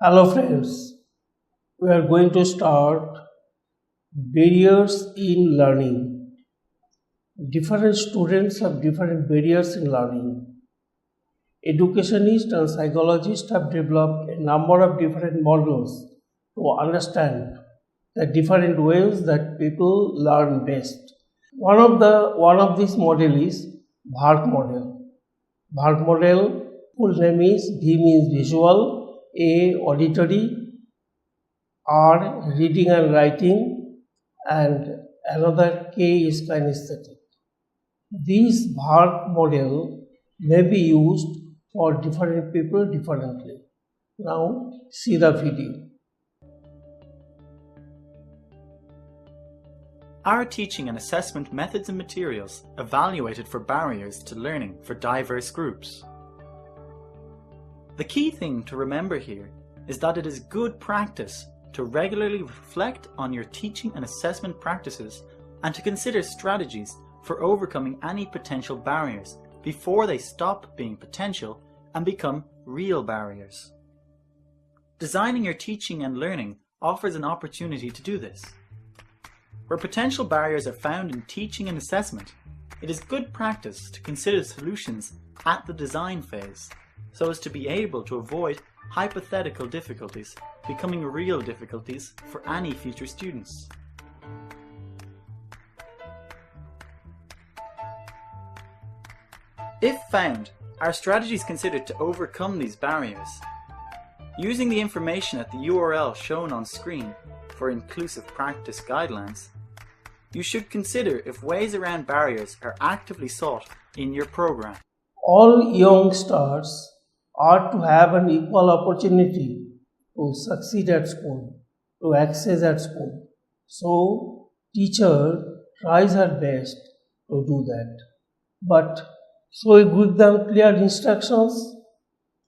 Hello friends, we are going to start barriers in learning. Different students have different barriers in learning. Educationists and psychologists have developed a number of different models to understand the different ways that people learn best. One of these model is VARK model. VARK model full name is V means visual, A auditory, R reading and writing, and another K is kinesthetic. This VARK model may be used for different people differently. Now see the video. Are teaching and assessment methods and materials evaluated for barriers to learning for diverse groups? The key thing to remember here is that it is good practice to regularly reflect on your teaching and assessment practices and to consider strategies for overcoming any potential barriers before they stop being potential and become real barriers. Designing your teaching and learning offers an opportunity to do this. Where potential barriers are found in teaching and assessment, it is good practice to consider solutions at the design phase, so as to be able to avoid hypothetical difficulties becoming real difficulties for any future students. If found, are strategies considered to overcome these barriers? Using the information at the URL shown on screen for inclusive practice guidelines, you should consider if ways around barriers are actively sought in your program. All youngsters are to have an equal opportunity to succeed at school, to access at school. So, teacher tries her best to do that. But so we give them clear instructions,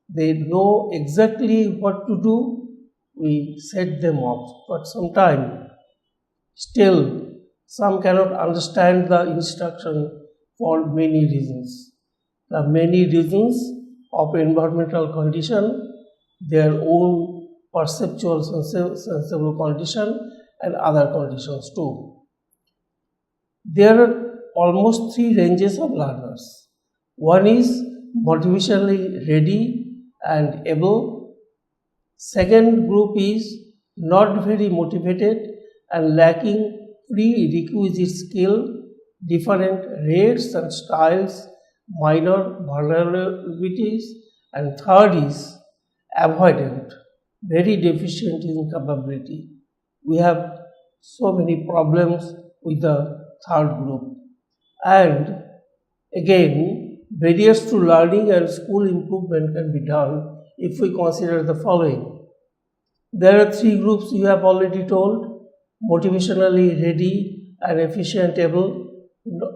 they know exactly what to do, we set them up. But sometimes, still, some cannot understand the instruction for many reasons. There are many reasons of environmental condition, their own perceptual sensible condition, and other conditions too. There are almost three ranges of learners. One is motivationally ready and able. Second group is not very motivated and lacking prerequisite skill, different rates and styles, minor vulnerabilities, and third is avoidant, very deficient in capability. We have so many problems with the third group. And again, barriers to learning and school improvement can be done if we consider the following. There are three groups you have already told: motivationally ready and efficient able,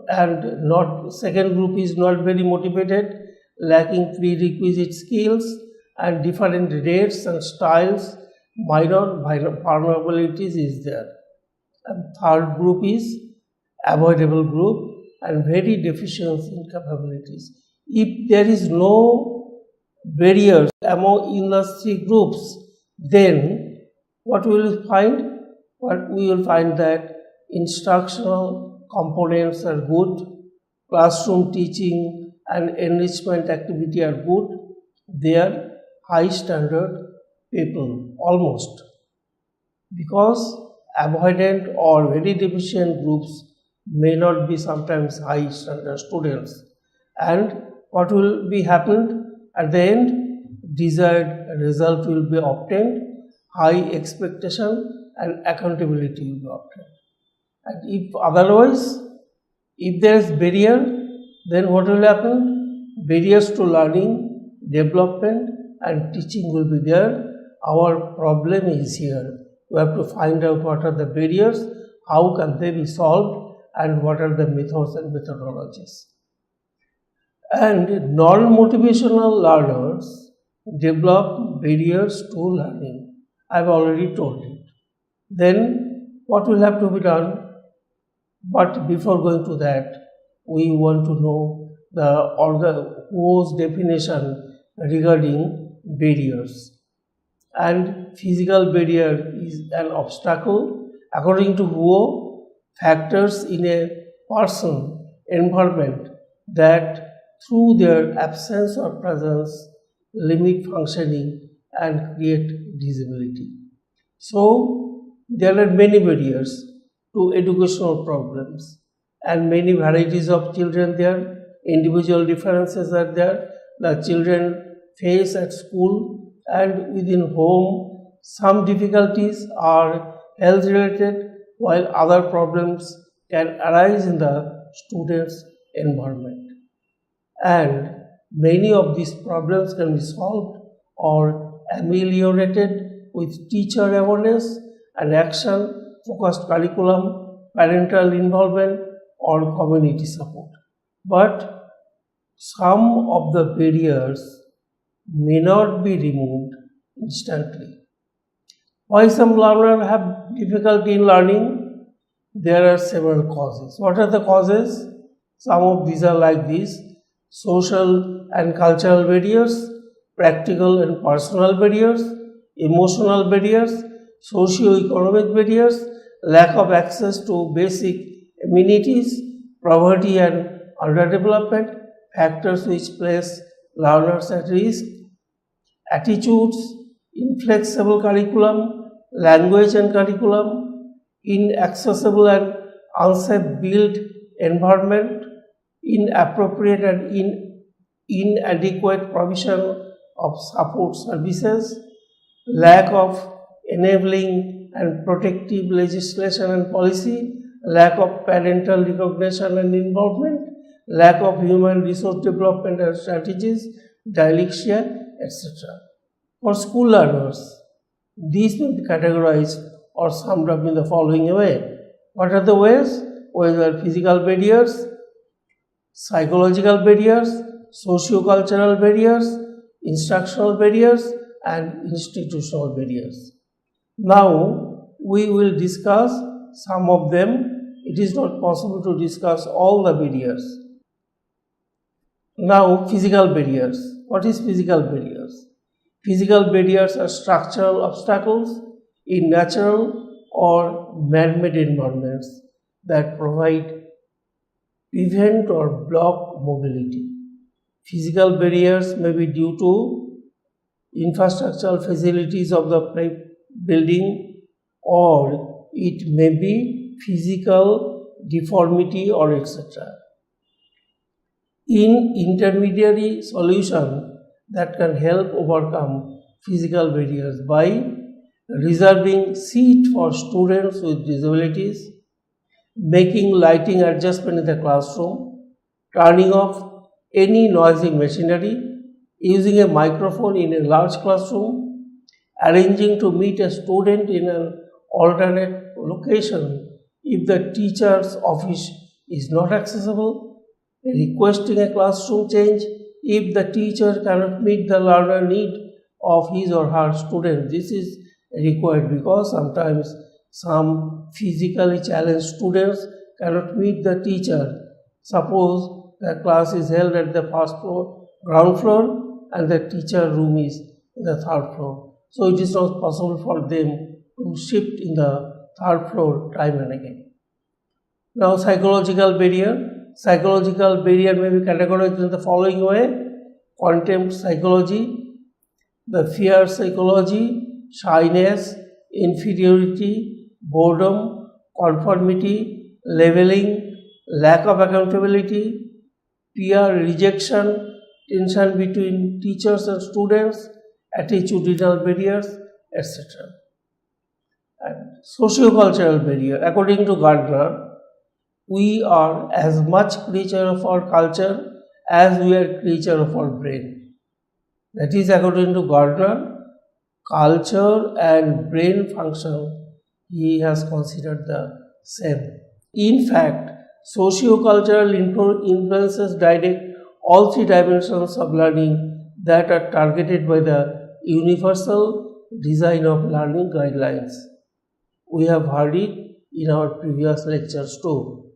and not second group is not very motivated, lacking prerequisite skills and different rates and styles, minor vulnerabilities is there. And third group is avoidable group and very deficient in capabilities. If there is no barriers among in the three groups, then what we will find? What we will find that instructional components are good, classroom teaching and enrichment activity are good, they are high standard people almost. Because avoidant or very deficient groups may not be sometimes high standard students, and what will be happened at the end? Desired result will be obtained, high expectation and accountability will be obtained. And if otherwise, if there is barrier, then what will happen? Barriers to learning, development and teaching will be there, our problem is here. We have to find out what are the barriers, how can they be solved, and what are the methods and methodologies. And non-motivational learners develop barriers to learning. I've already told it. Then what will have to be done? But before going to that, we want to know whose definition regarding barriers. And physical barrier is an obstacle, according to Huo, factors in a person environment that through their absence or presence limit functioning and create disability. So there are many barriers to educational problems and many varieties of children there, individual differences are there, the children face at school and within home. Some difficulties are health related while other problems can arise in the student's environment. And many of these problems can be solved or ameliorated with teacher awareness and action, focused curriculum, parental involvement, or community support. But some of the barriers may not be removed instantly. Why some learners have difficulty in learning? There are several causes. What are the causes? Some of these are like this: social and cultural barriers, practical and personal barriers, emotional barriers, socio-economic barriers, lack of access to basic amenities, poverty and underdevelopment, factors which place learners at risk, attitudes, inflexible curriculum, language and curriculum, inaccessible and unsafe built environment, inappropriate and inadequate provision of support services, lack of enabling and protective legislation and policy, lack of parental recognition and involvement, lack of human resource development and strategies, dyslexia, etc. For school learners, these may be categorized or summed up in the following way. What are the ways? Whether physical barriers, psychological barriers, socio-cultural barriers, instructional barriers, and institutional barriers. Now, we will discuss some of them. It is not possible to discuss all the barriers. Now, physical barriers. What is physical barriers? Physical barriers are structural obstacles in natural or man-made environments that prevent or block mobility. Physical barriers may be due to infrastructural facilities of the building, or it may be physical deformity or etc. In intermediary solution that can help overcome physical barriers by reserving seat for students with disabilities, making lighting adjustment in the classroom, turning off any noisy machinery, using a microphone in a large classroom, arranging to meet a student in an alternate location if the teacher's office is not accessible, requesting a classroom change if the teacher cannot meet the learner need of his or her student. This is required because sometimes some physically challenged students cannot meet the teacher. Suppose the class is held at the ground floor and the teacher room is in the third floor. So it is not possible for them to shift in the third floor time and again. Now, psychological barrier. Psychological barrier may be categorized in the following way: contempt psychology, the fear psychology, shyness, inferiority, boredom, conformity, leveling, lack of accountability, peer rejection, tension between teachers and students, attitudinal barriers, etc. And socio-cultural barrier. According to Gardner, we are as much creature of our culture as we are creature of our brain. That is, according to Gardner, culture and brain function, he has considered the same. In fact, socio-cultural influences direct all three dimensions of learning that are targeted by the universal design of learning guidelines. We have heard it in our previous lectures too.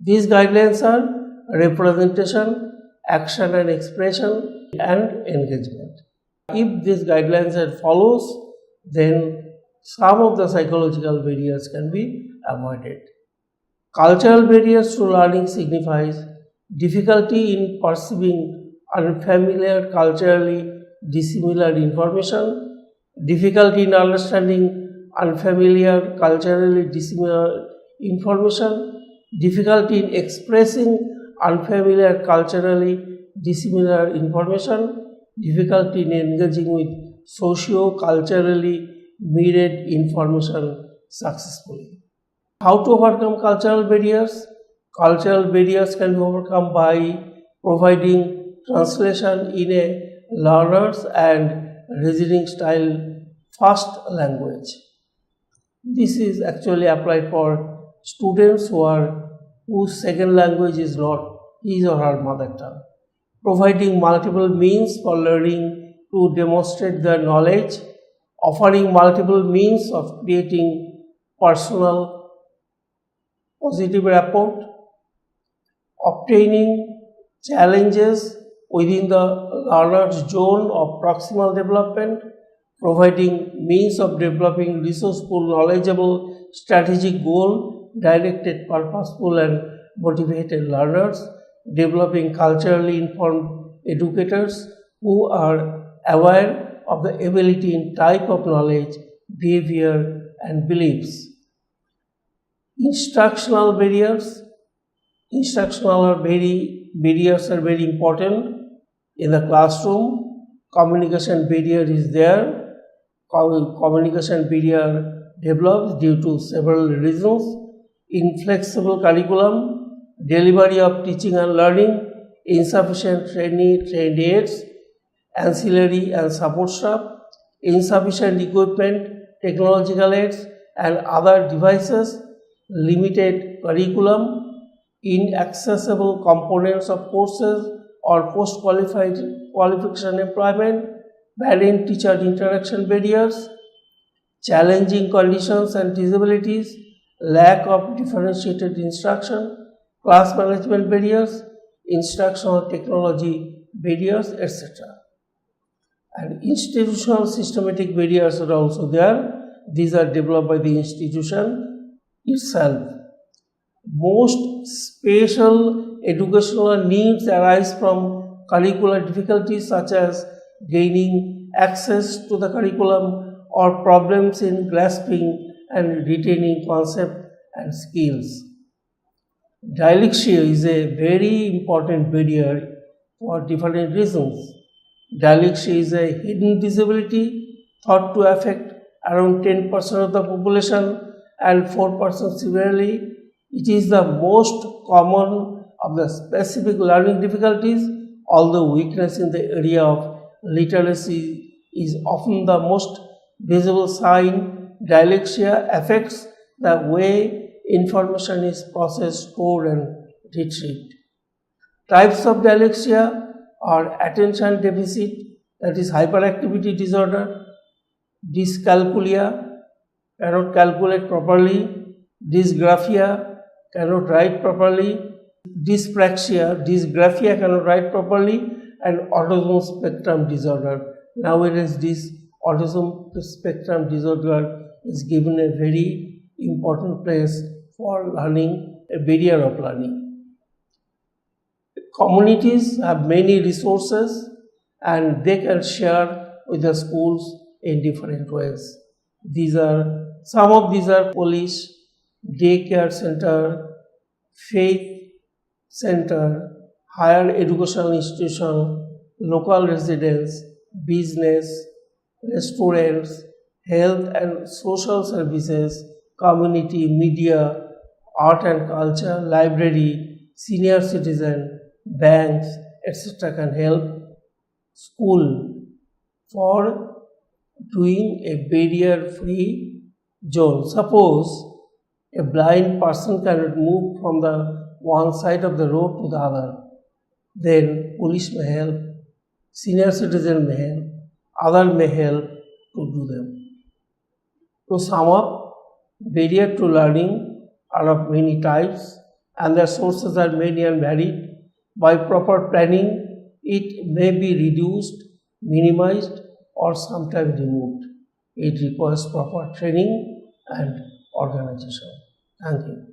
These guidelines are representation, action and expression, and engagement. If these guidelines are follows, then some of the psychological barriers can be avoided. Cultural barriers to learning signifies difficulty in perceiving unfamiliar, culturally dissimilar information, difficulty in understanding unfamiliar, culturally dissimilar information, difficulty in expressing unfamiliar, culturally dissimilar information, difficulty in engaging with socio-culturally mirrored information successfully. How to overcome cultural barriers? Cultural barriers can be overcome by providing translation in a learner's and reasoning style first language. This is actually applied for students whose second language is not his or her mother tongue. Providing multiple means for learning to demonstrate their knowledge, offering multiple means of creating personal positive rapport, obtaining challenges within the learner's zone of proximal development, providing means of developing resourceful, knowledgeable, strategic goal-directed, purposeful and motivated learners, developing culturally informed educators who are aware of the ability in type of knowledge, behavior and beliefs. Instructional barriers. Barriers are very important in the classroom. Communication barrier is there. Communication barrier develops due to several reasons. Inflexible curriculum, delivery of teaching and learning, insufficient trained aids, ancillary and support staff, insufficient equipment, technological aids and other devices, limited curriculum, inaccessible components of courses or post-qualification employment, parent-teacher interaction barriers, challenging conditions and disabilities, lack of differentiated instruction, class management barriers, instructional technology barriers, etc. And institutional systematic barriers are also there. These are developed by the institution itself. Most special educational needs arise from curricular difficulties such as gaining access to the curriculum or problems in grasping and retaining concept and skills. Dyslexia is a very important barrier for different reasons. Dyslexia is a hidden disability thought to affect around 10% of the population and 4% severely. It is the most common of the specific learning difficulties, although weakness in the area of literacy is often the most visible sign. Dyslexia affects the way information is processed, stored and retrieved. Types of dyslexia are attention deficit, that is hyperactivity disorder, dyscalculia, cannot calculate properly, dysgraphia, cannot write properly, dysgraphia cannot write properly, and autism spectrum disorder. Nowadays this autism spectrum disorder is given a very important place for learning, a barrier of learning. Communities have many resources and they can share with the schools in different ways. Some of these are police, daycare center, faith center, higher educational institution, local residents, business, restaurants, health and social services, community, media, art and culture, library, senior citizen, banks, etc. can help. School. For doing a barrier-free zone. Suppose a blind person cannot move from the one side of the road to the other. Then police may help, senior citizen may help, other may help to do them. To sum up, barrier to learning are of many types and their sources are many and varied. By proper planning, it may be reduced, minimized, or sometimes removed. It requires proper training and organization. Thank you.